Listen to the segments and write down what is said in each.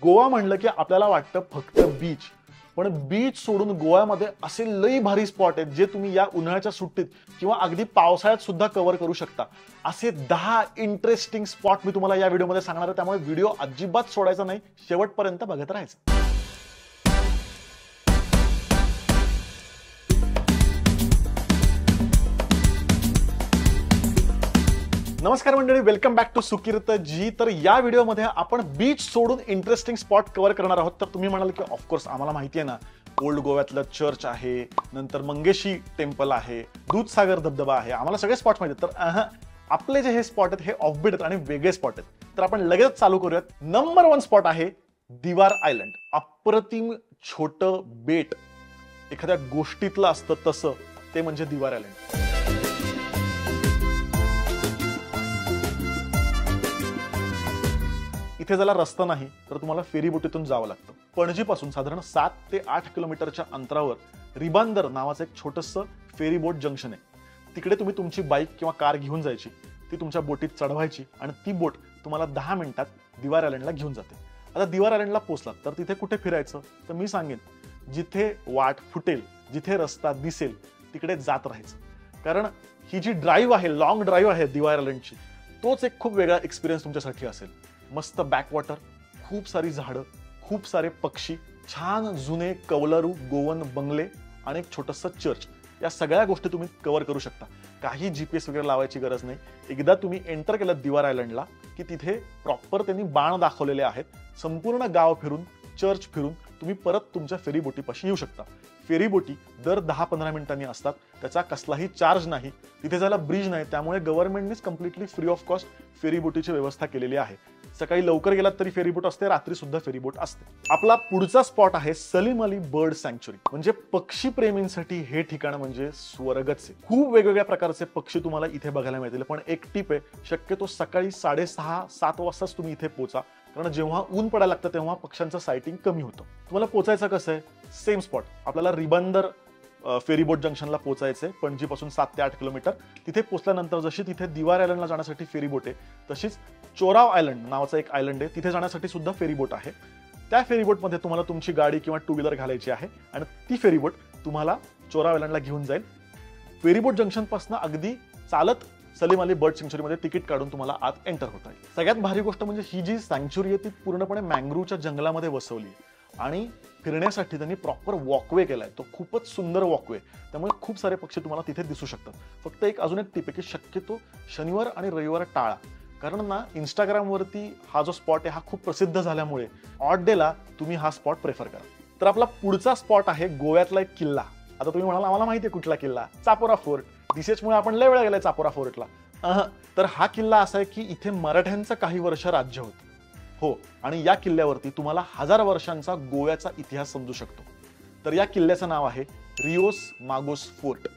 गोवा म्हणलं की आपल्याला वाटतं फक्त बीच, पण बीच सोडून गोव्यामध्ये असे लई भारी स्पॉट आहेत जे तुम्ही या उन्हाळ्याच्या सुट्टीत किंवा अगदी पावसाळ्यात सुद्धा कव्हर करू शकता। असे 10 इंटरेस्टिंग स्पॉट मी तुम्हाला या व्हिडिओमध्ये सांगणार आहे, त्यामुळे व्हिडिओ अजिबात सोडायचा नाही, शेवटपर्यंत बघत राहायचं। नमस्कार मंडळी, वेलकम बॅक टू सुकीर्त जी। तर या व्हिडिओमध्ये आपण बीच सोडून इंटरेस्टिंग स्पॉट कव्हर करणार आहोत। तर तुम्ही म्हणाल की ऑफकोर्स आम्हाला माहिती आहे ना, ओल्ड गोव्यातलं चर्च आहे, नंतर मंगेशी टेम्पल आहे, दूधसागर धबधबा आहे, आम्हाला सगळे स्पॉट माहिती आहेत। तर आपले जे हे स्पॉट आहेत हे ऑफबीट आहेत आणि वेगळे स्पॉट आहेत। तर आपण लगेच चालू करूयात। नंबर 1 स्पॉट आहे दिवार आयलंड। अप्रतिम छोटं बेट, एखाद्या गोष्टीतलं असतं तसं ते म्हणजे दिवार आयलंड। इथे जायला रस्ता नाही तर तुम्हाला फेरी बोटीतून जावं लागतं। पणजीपासून साधारण 7 ते 8 किलोमीटरच्या अंतरावर रिबांदर नावाचं एक छोटंसं फेरी बोट जंक्शन आहे। तिकडे तुम्ही तुमची बाईक किंवा कार घेऊन जायची, ती तुमच्या बोटीत चढवायची आणि ती बोट तुम्हाला 10 मिनिटात दिवार आयलंडला घेऊन जाते। आता दिवार आयलंडला पोहोचलात तर तिथे कुठे फिरायचं, तर मी सांगेन जिथे वाट फुटेल, जिथे रस्ता दिसेल तिकडे जात राहायचं। कारण ही जी ड्राईव्ह आहे, लॉंग ड्राईव्ह आहे दिवार आयलंडची, तोच एक खूप वेगळा एक्सपिरियन्स तुमच्यासाठी असेल। मस्त बॅकवॉटर, खूप सारी झाडं, खूप सारे पक्षी, छान जुने कौलारू गोवन बंगले आणि एक छोटंसं चर्च, या सगळ्या गोष्टी तुम्ही कव्हर करू शकता। काही जीपीएस वगैरे लावायची गरज नाही। एकदा तुम्ही एंटर केलं दिवार आयलंडला की तिथे प्रॉपर त्यांनी बाण दाखवलेले आहेत। संपूर्ण गाव फिरून, चर्च फिरून तुम्ही परत तुमच्या फेरी बोटीपाशी येऊ शकता। फेरी बोटी दर 10-15 मिनिटांनी असतात, त्याचा कसलाही चार्ज नाही। तिथे जायला ब्रिज नाही, त्यामुळे गव्हर्नमेंटनेच कम्प्लिटली फ्री ऑफ कॉस्ट फेरी बोटीची व्यवस्था केलेली आहे। सकाळी लवकर गेलात तरी फेरी बोट असते, रात्री सुद्धा फेरी बोट असते। आपला पुढचा स्पॉट आहे सलीम अली बर्ड सँक्च्युरी। म्हणजे पक्षी प्रेमींसाठी हे ठिकाण म्हणजे स्वर्गच आहे। खूप वेगवेगळ्या प्रकारचे पक्षी तुम्हाला इथे बघायला मिळतील, पण एक टिप आहे, शक्यतो सकाळी 6:30-7 वाजताच तुम्ही इथे पोहोचा, कारण जेव्हा ऊन पडायला लागतं तेव्हा पक्ष्यांचं सायटिंग कमी होतं। तुम्हाला पोचायचं कसं आहे, सेम स्पॉट आपल्याला रिबांदर फेरी बोट जंक्शनला पोचायचंय, पणजीपासून 7 ते 8 किलोमीटर। तिथे पोहोचल्यानंतर जशी तिथे दिवार आयलंडला जाण्यासाठी फेरी बोट आहे, तशीच चोराव आयलंड नावाचं एक आयलंड आहे, तिथे जाण्यासाठी सुद्धा फेरी बोट आहे। त्या फेरी बोटमध्ये तुम्हाला तुमची गाडी किंवा 2 व्हीलर घालायची आहे आणि ती फेरी बोट तुम्हाला चोराव आयलंडला घेऊन जाईल। फेरी बोट जंक्शनपासून अगदी चालत सलीम अली बर्ड सँक्च्युरीमध्ये तिकीट काढून तुम्हाला आत एंटर होता येईल। सगळ्यात भारी गोष्ट म्हणजे ही जी सँक्च्युरी आहे ती पूर्णपणे मँग्रोव्हच्या जंगलामध्ये वसवली आणि फिरण्यासाठी त्यांनी प्रॉपर वॉकवे केलाय, तो खूपच सुंदर वॉकवे, त्यामुळे खूप सारे पक्षी तुम्हाला तिथे दिसू शकतात। फक्त एक अजून एक टिप आहे की शक्यतो शनिवार आणि रविवार टाळा, कारण ना इंस्टाग्रामवरती हा जो स्पॉट आहे हा खूप प्रसिद्ध झाल्यामुळे ऑड डेला तुम्ही हा स्पॉट प्रेफर करा। तर आपला पुढचा स्पॉट आहे गोव्यातला एक किल्ला। आता तुम्ही म्हणाल आम्हाला माहिती आहे कुठला किल्ला, चापोरा फोर्ट। डिसेसमुळे आपण लय वेळा गेलाय चापोरा फोर्टला। तर हा किल्ला असा आहे की इथे मराठ्यांचं काही वर्ष राज्य होतं, हो, आणि या किल्ल्यावरती तुम्हाला 1000 वर्षांचा गोव्याचा इतिहास समजू शकतो। तर या किल्ल्याचं नाव आहे रिओस मागोस फोर्ट।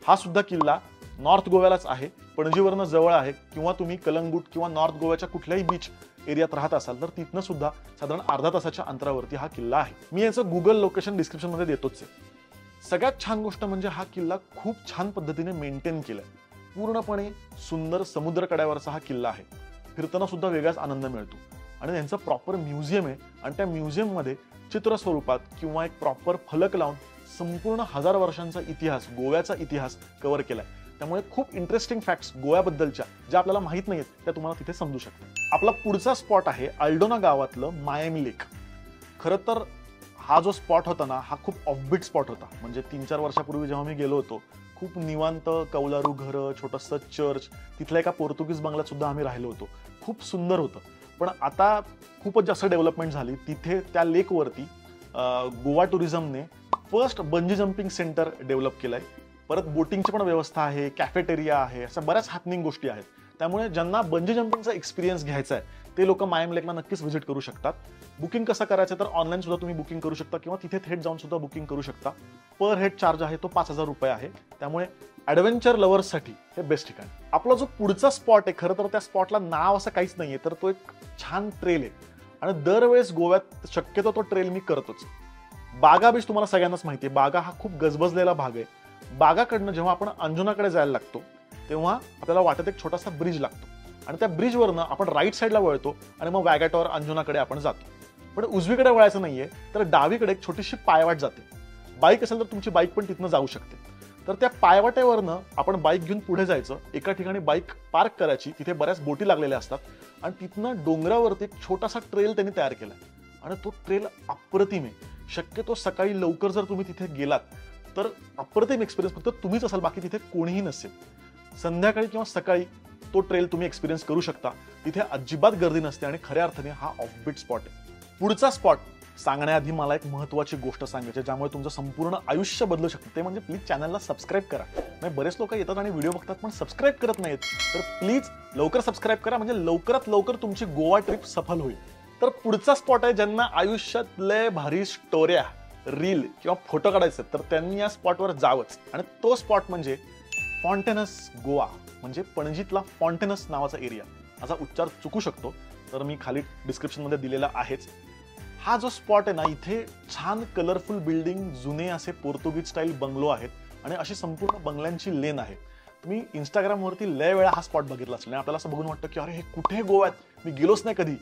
हा सुद्धा किल्ला नॉर्थ गोव्यालाच आहे, पणजीवरनं जवळ आहे, किंवा तुम्ही कलंगूट किंवा नॉर्थ गोव्याच्या कुठल्याही बीच एरियात राहत असाल तर तिथनं सुद्धा साधारण अर्धा तासाच्या अंतरावरती हा किल्ला आहे। मी याचं गुगल लोकेशन डिस्क्रिप्शन मध्ये देतोच आहे। सगळ्यात छान गोष्ट म्हणजे हा किल्ला खूप छान पद्धतीने मेंटेन केलाय, पूर्णपणे सुंदर समुद्रकड्यावरचा हा किल्ला आहे। फिरताना सुद्धा वेगळाच आनंद मिळतो आणि त्यांचं प्रॉपर म्युझियम आहे आणि त्या म्युझियम मध्ये चित्र स्वरूपात किंवा एक प्रॉपर फलक लावून संपूर्ण 1000 वर्षांचा इतिहास, गोव्याचा इतिहास कव्हर केलाय। त्यामुळे खूप इंटरेस्टिंग फॅक्ट्स गोव्याबद्दलच्या ज्या आपल्याला माहित नाहीत त्या तुम्हाला तिथे समजू शकतात। आपला पुढचा स्पॉट आहे अल्डोना गावातलं मायामी लेक। खरं तर हा जो स्पॉट होता ना, हा खूप ऑफबीट स्पॉट होता। म्हणजे 3-4 वर्षापूर्वी जेव्हा मी गेलो होतो, खूप निवांत कौलारू घरं, छोटंसं चर्च, तिथल्या एका पोर्तुगीज बंगल्यात सुद्धा आम्ही राहिलो होतो, खूप सुंदर होतं। पण आता खूपच जास्त डेव्हलपमेंट झाली तिथे। त्या लेकवरती गोवा टुरिझमने first bungee jumping centre develop केलंय, परत बोटिंगची पण व्यवस्था आहे, कॅफेटेरिया आहे, अशा बऱ्याच हॅपनिंग गोष्टी आहेत। त्यामुळे ज्यांना बंजी जम्पिंगचा एक्सपिरियन्स घ्यायचा आहे ते लोक मायामी लेकला नक्कीच व्हिजिट करू शकतात। बुकिंग कसं करायचं तर ऑनलाईन सुद्धा तुम्ही बुकिंग करू शकता किंवा तिथे थेट जाऊन सुद्धा बुकिंग करू शकता। पर हेड चार्ज आहे तो 5000 रुपये आहे, त्यामुळे ॲडव्हेंचर लव्हर्ससाठी हे बेस्ट ठिकाण। आपला जो पुढचा स्पॉट आहे, खरं तर त्या स्पॉटला नाव असं काहीच नाहीये, तर तो एक छान ट्रेल आहे आणि दरवेळेस गोव्यात शक्यतो तो ट्रेल मी करतोच। बागा बीच तुम्हाला सगळ्यांनाच माहिती आहे, बागा हा खूप गजबजलेला भाग आहे। बागाकडनं जेव्हा आपण अंजुनाकडे जायला लागतो तेव्हा आपल्याला वाटत एक छोटासा ब्रिज लागतो आणि त्या ब्रिजवरनं आपण राईट साईडला वळतो आणि मग वॅगाटॉर अंजुनाकडे आपण जातो। पण उजवीकडे वळायचं नाहीये तर डावीकडे एक छोटीशी पायवाट जाते. बाईक असेल तर तुमची बाईक पण तिथनं जाऊ शकते. तर त्या पायवाटेवरनं आपण बाईक घेऊन पुढे जायचं. एका ठिकाणी बाईक पार्क करायची, तिथे बऱ्याच बोटी लागलेल्या असतात आणि तिथनं डोंगरावरती एक छोटासा ट्रेल त्यांनी तयार केलाय आणि तो ट्रेल अप्रतिम आहे. शक्यतो सकाळी लवकर जर तुम्ही तिथे गेलात तर अप्रतिम एक्सपिरियन्स फक्त तुम्हीच असाल, बाकी तिथे कोणीही नसेल. संध्याकाळी किंवा सकाळी तो ट्रेल तुम्ही एक्सपिरियन्स करू शकता. तिथे अजिबात गर्दी नसते आणि खऱ्या अर्थाने हा ऑफबीट स्पॉट आहे. पुढचा स्पॉट सांगण्याआधी मला एक महत्त्वाची गोष्ट सांगायची ज्यामुळे तुमचं संपूर्ण आयुष्य बदलू शकतं. ते म्हणजे प्लीज चॅनलला सबस्क्राईब करा. म्हणजे बरेच लोक येतात आणि व्हिडिओ बघतात पण सबस्क्राईब करत नाहीत. तर प्लीज लवकर सबस्क्राईब करा, म्हणजे लवकरात लवकर तुमची गोवा ट्रिप सफल होईल. तर पुढचा स्पॉट आहे ज्यांना आयुष्यात लय भारी स्टोऱ्या, रील किंवा फोटो काढायचे तर त्यांनी या स्पॉटवर जावंच. आणि तो स्पॉट म्हणजे फॉन्टेनस गोवा, म्हणजे पणजीतला फॉन्टेनस नावाचा एरिया. माझा उच्चार चुकू शकतो तर मी खाली डिस्क्रिप्शनमध्ये दिलेला आहेच. हा जो स्पॉट आहे ना, इथे छान कलरफुल बिल्डिंग, जुने असे पोर्तुगीज स्टाईल बंगलो आहेत आणि अशी संपूर्ण बंगल्यांची लेन आहे. तुम्ही इंस्टाग्रामवरती लय वेळा हा स्पॉट बघितला असेल आणि आपल्याला असं बघून वाटतं की अरे हे कुठे गोव्यात, मी गेलोच नाही कधी.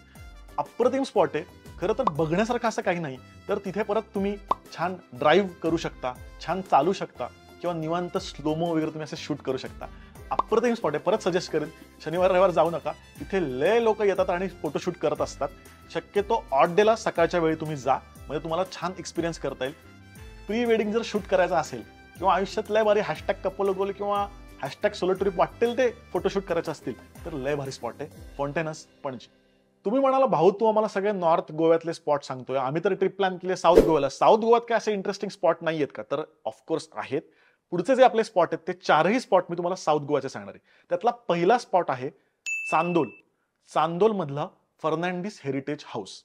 अप्रतिम स्पॉट आहे. खरं तर बघण्यासारखं असं काही नाही. तर तिथे परत तुम्ही छान ड्राईव्ह करू शकता, छान चालू शकता किंवा निवांत स्लोमो वगैरे तुम्ही असे शूट करू शकता. अप्रतिम स्पॉट आहे. परत सजेस्ट करेन, शनिवार रविवार जाऊ नका. इथे लय लोक येतात आणि फोटोशूट करत असतात. शक्यतो ऑड डेला सकाळच्या वेळी तुम्ही जा, म्हणजे तुम्हाला छान एक्सपिरियन्स करता येईल. प्री वेडिंग जर शूट करायचं असेल किंवा आयुष्यात लय भारी हॅशटॅग कपल गोल किंवा हॅशटॅग सोलो ट्रिप वाटेल ते फोटोशूट करायचे असतील तर लय भारी स्पॉट आहे फॉन्टेनस पणजी. तुम्ही म्हणाला भाऊ तू आम्हाला सगळे नॉर्थ गोव्यातले स्पॉट सांगतोय, आम्ही तर ट्रिप प्लॅन केली साऊथ गोव्याला. साऊथ गोव्यात काय असे इंटरेस्टिंग स्पॉट नाही आहेत का? तर ऑफकोर्स आहेत. पुढचे जे आपले स्पॉट आहेत ते चारही स्पॉट मी तुम्हाला साऊथ गोव्याचे सांगणार आहे. त्यातला पहिला स्पॉट आहे चांदोल. चांदोल मधला फर्नांडिस हेरिटेज हाऊस.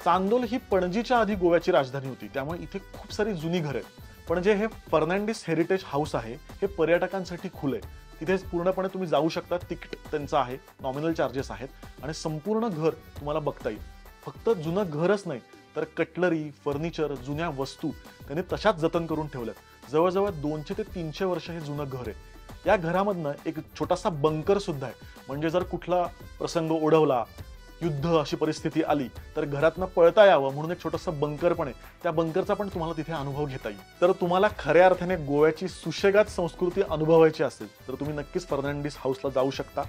चांदोल ही पणजीच्या आधी गोव्याची राजधानी होती, त्यामुळे इथे खूप सारी जुनी घरं आहेत. पण जे हे फर्नांडिस हेरिटेज हाऊस आहे हे पर्यटकांसाठी खुलं आहे. तिथे पूर्णपणे तुम्ही जाऊ शकता. तिकीट त्यांचं आहे, नॉमिनल चार्जेस आहेत आणि संपूर्ण घर तुम्हाला बघता येईल. फक्त जुनं घरच नाही तर कटलरी, फर्निचर, जुन्या वस्तू त्यांनी तशाच जतन करून ठेवल्यात. जवळजवळ 200 ते 300 वर्ष हे जुनं घर आहे. या घरामधनं एक छोटासा बंकर सुद्धा आहे, म्हणजे जर कुठला प्रसंग ओढवला, युद्ध अशी परिस्थिती आली तर घरातनं पळता यावं म्हणून एक छोटंसं बंकर पण आहे. त्या बंकरचा पण तुम्हाला तिथे अनुभव घेता येईल. तर तुम्हाला खऱ्या अर्थाने गोव्याची सुशेगात संस्कृती अनुभवायची असेल तर तुम्ही नक्कीच फर्नांडिस हाऊसला जाऊ शकता.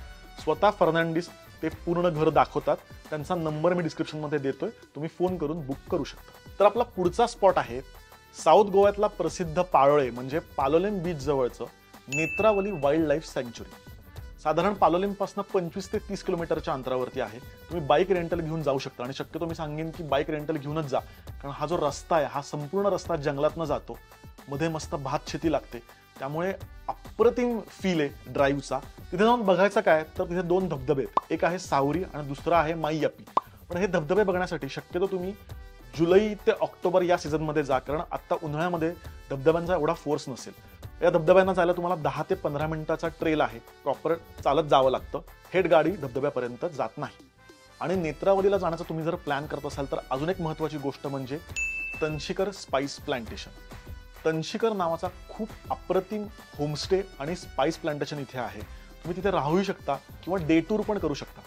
स्वतः फर्नांडिस ते पूर्ण घर दाखवतात. त्यांचा नंबर मी डिस्क्रिप्शनमध्ये देतोय, तुम्ही फोन करून बुक करू शकता. तर आपला पुढचा स्पॉट आहे साऊथ गोव्यातला प्रसिद्ध पाळोळे, म्हणजे पालोलेम बीच जवळचं नेत्रावली वाईल्ड लाईफ सँक्च्युरी. साधारण पालोलेमपासून 25 ते 30 किलोमीटरच्या अंतरावरती आहे. तुम्ही बाईक रेंटल घेऊन जाऊ शकता आणि शक्यतो मी सांगेन की बाईक रेंटल घेऊनच जा, कारण हा जो रस्ता आहे हा संपूर्ण रस्ता जंगलातनं जातो. मध्ये मस्त भात शेती लागते, त्यामुळे अप्रतिम फील आहे ड्राईव्हचा. तिथे जाऊन बघायचं काय तर तिथे 2 धबधबे आहेत. एक आहे सावरी आणि दुसरा आहे माईयापी. पण हे धबधबे बघण्यासाठी शक्यतो तुम्ही जुलै ते ऑक्टोबर या सीझनमध्ये जा, कारण आता उन्हाळ्यामध्ये धबधब्यांचा एवढा फोर्स नसेल. या धबधब्यांना जायला तुम्हाला 10 ते 15 मिनिटाचा ट्रेल आहे. प्रॉपर चालत जावं लागतं. थेट गाडी धबधब्यापर्यंत जात नाही. आणि नेत्रावलीला जाण्याचा तुम्ही जर प्लॅन करत असाल तर अजून एक महत्त्वाची गोष्ट म्हणजे तन्शीकर स्पाइस प्लांटेशन. तन्शीकर नावाचा खूप अप्रतिम होमस्टे आणि स्पाइस प्लांटेशन इथे आहे. तुम्ही तिथे राहूही शकता किंवा डे टूर पण करू शकता.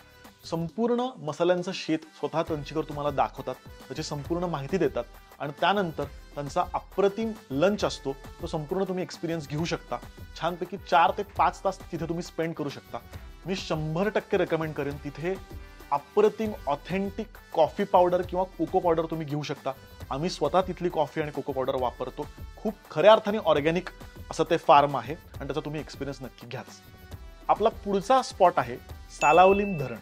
संपूर्ण मसाल्यांचं शेत स्वतः तन्शीकर तुम्हाला दाखवतात, त्याची संपूर्ण माहिती देतात आणि त्यानंतर त्यांचा अप्रतिम लंच असतो, तो संपूर्ण तुम्ही एक्सपिरियन्स घेऊ शकता. छानपैकी 4 ते 5 तास तिथे तुम्ही स्पेंड करू शकता. मी 100% रेकमेंड करेन. तिथे अप्रतिम ऑथेंटिक कॉफी पावडर किंवा कोको पावडर तुम्ही घेऊ शकता. आम्ही स्वतः तिथली कॉफी आणि कोको पावडर वापरतो. खूप खऱ्या अर्थाने ऑर्गॅनिक असं ते फार्म आहे आणि त्याचा तुम्ही एक्सपिरियन्स नक्की घ्याच. आपला पुढचा स्पॉट आहे सालावलीम धरण.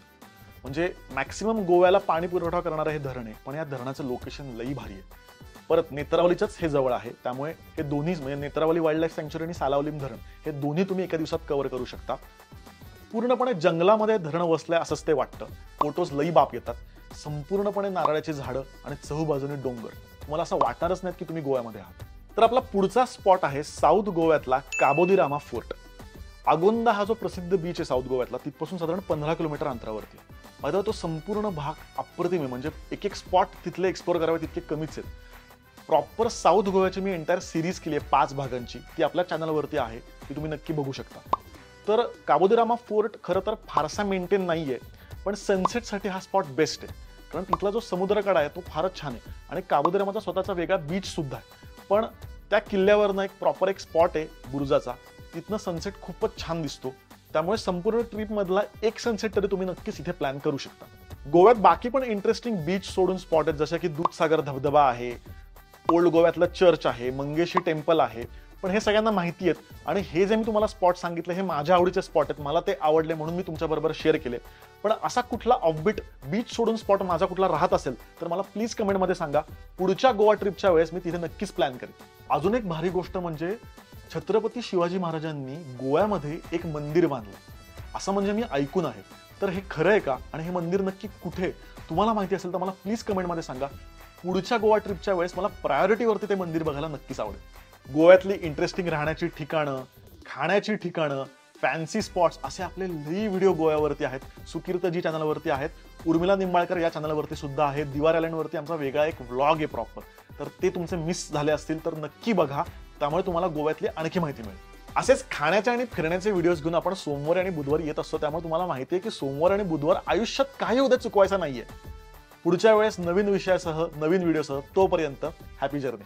म्हणजे मॅक्सिमम गोव्याला पाणी पुरवठा करणारं हे धरण आहे, पण या धरणाचं लोकेशन लई भारी आहे. परत नेत्रावलीचंच हे जवळ आहे, त्यामुळे हे दोन्हीच म्हणजे नेत्रावली वाईल्ड लाईफ सँक्च्युरी आणि सालावलीम धरण हे दोन्ही तुम्ही एका दिवसात कव्हर करू शकता. पूर्णपणे जंगलामध्ये धरण वसलंय असंच ते वाटतं. फोटोज लई बाप येतात. संपूर्णपणे नारळाची झाडं आणि चहूबाजूने डोंगर. तुम्हाला असं वाटणारच नाही की तुम्ही गोव्यामध्ये आहात. तर आपला पुढचा स्पॉट आहे साऊथ गोव्यातला काबो दी रामा फोर्ट. आगोंदा हा जो प्रसिद्ध बीच आहे साऊथ गोव्यातला, तिथपासून साधारण 15 किलोमीटर अंतरावरती. माझा तो संपूर्ण भाग अप्रतिम आहे. म्हणजे एक एक स्पॉट तिथले एक्सप्लोर करावे तितके कमीच आहेत. प्रॉपर साऊथ गोव्याची मी एंटायर सिरीज केली आहे 5 भागांची, ती आपल्या चॅनलवरती आहे, ती तुम्ही नक्की बघू शकता. तर काबो दे रामा फोर्ट खरं तर फारसा मेंटेन नाहीये, पण सनसेटसाठी हा स्पॉट बेस्ट आहे. कारण तिथला जो समुद्रकडा आहे तो फारच छान आहे आणि काबो दे रामाचा स्वतःचा वेगळा बीच सुद्धा आहे. पण त्या किल्ल्यावरनं एक प्रॉपर एक स्पॉट आहे बुरुजाचा, तिथनं सनसेट खूपच छान दिसतो. त्यामुळे संपूर्ण ट्रिप मधला एक सनसेट तरी तुम्ही नक्कीच इथे प्लॅन करू शकता. गोव्यात बाकी पण इंटरेस्टिंग बीच सोडून स्पॉट आहेत, जसे की दूधसागर धबधबा आहे, ओल्ड गोव्यातलं चर्च आहे, मंगेशी टेम्पल आहे. पण हे सगळ्यांना माहिती आहेत आणि हे जे मी तुम्हाला स्पॉट सांगितले हे माझ्या आवडीचे स्पॉट आहेत, मला ते आवडले म्हणून मी तुमच्याबरोबर शेअर केले. पण असा कुठला ऑफबीट बीच सोडून स्पॉट माझा कुठला राहत असेल तर मला प्लीज कमेंटमध्ये सांगा. पुढच्या गोवा ट्रिपच्या वेळेस मी तिथे नक्कीच प्लॅन करेन. अजून एक भारी गोष्ट म्हणजे छत्रपती शिवाजी महाराजांनी गोव्यामध्ये एक मंदिर बांधलं, असं म्हणजे मी ऐकून आहे. तर हे खरं आहे का आणि हे मंदिर नक्की कुठे तुम्हाला माहिती असेल तर मला प्लीज कमेंटमध्ये सांगा. पुढच्या गोवा ट्रिपच्या वेळेस मला प्रायोरिटीवरती ते मंदिर बघायला नक्कीच आवडेल. गोव्यातली इंटरेस्टिंग राहण्याची ठिकाणं, खाण्याची ठिकाणं, फॅन्सी स्पॉट्स असे आपले लई व्हिडिओ गोव्यावरती आहेत. सुकीर्तजी चॅनलवरती आहेत, उर्मिला निंबाळकर या चॅनलवरती सुद्धा आहेत, दिवार आयलंडवरती आमचा वेगळा एक व्लॉग आहे प्रॉपर. तर ते तुमचे मिस झाले असतील तर नक्की बघा, त्यामुळे तुम्हाला गोव्यातली आणखी माहिती मिळेल. असेच खाण्याचे आणि फिरण्याचे व्हिडिओज घेऊन आपण सोमवारी आणि बुधवारी येत असतो. त्यामुळे तुम्हाला माहिती आहे की सोमवार आणि बुधवार आयुष्यात काही उद्या चुकवायचा नाहीये. पुढच्या वेळेस नवीन विषयासह नवीन व्हिडिओसह, तोपर्यंत हॅपी जर्नी.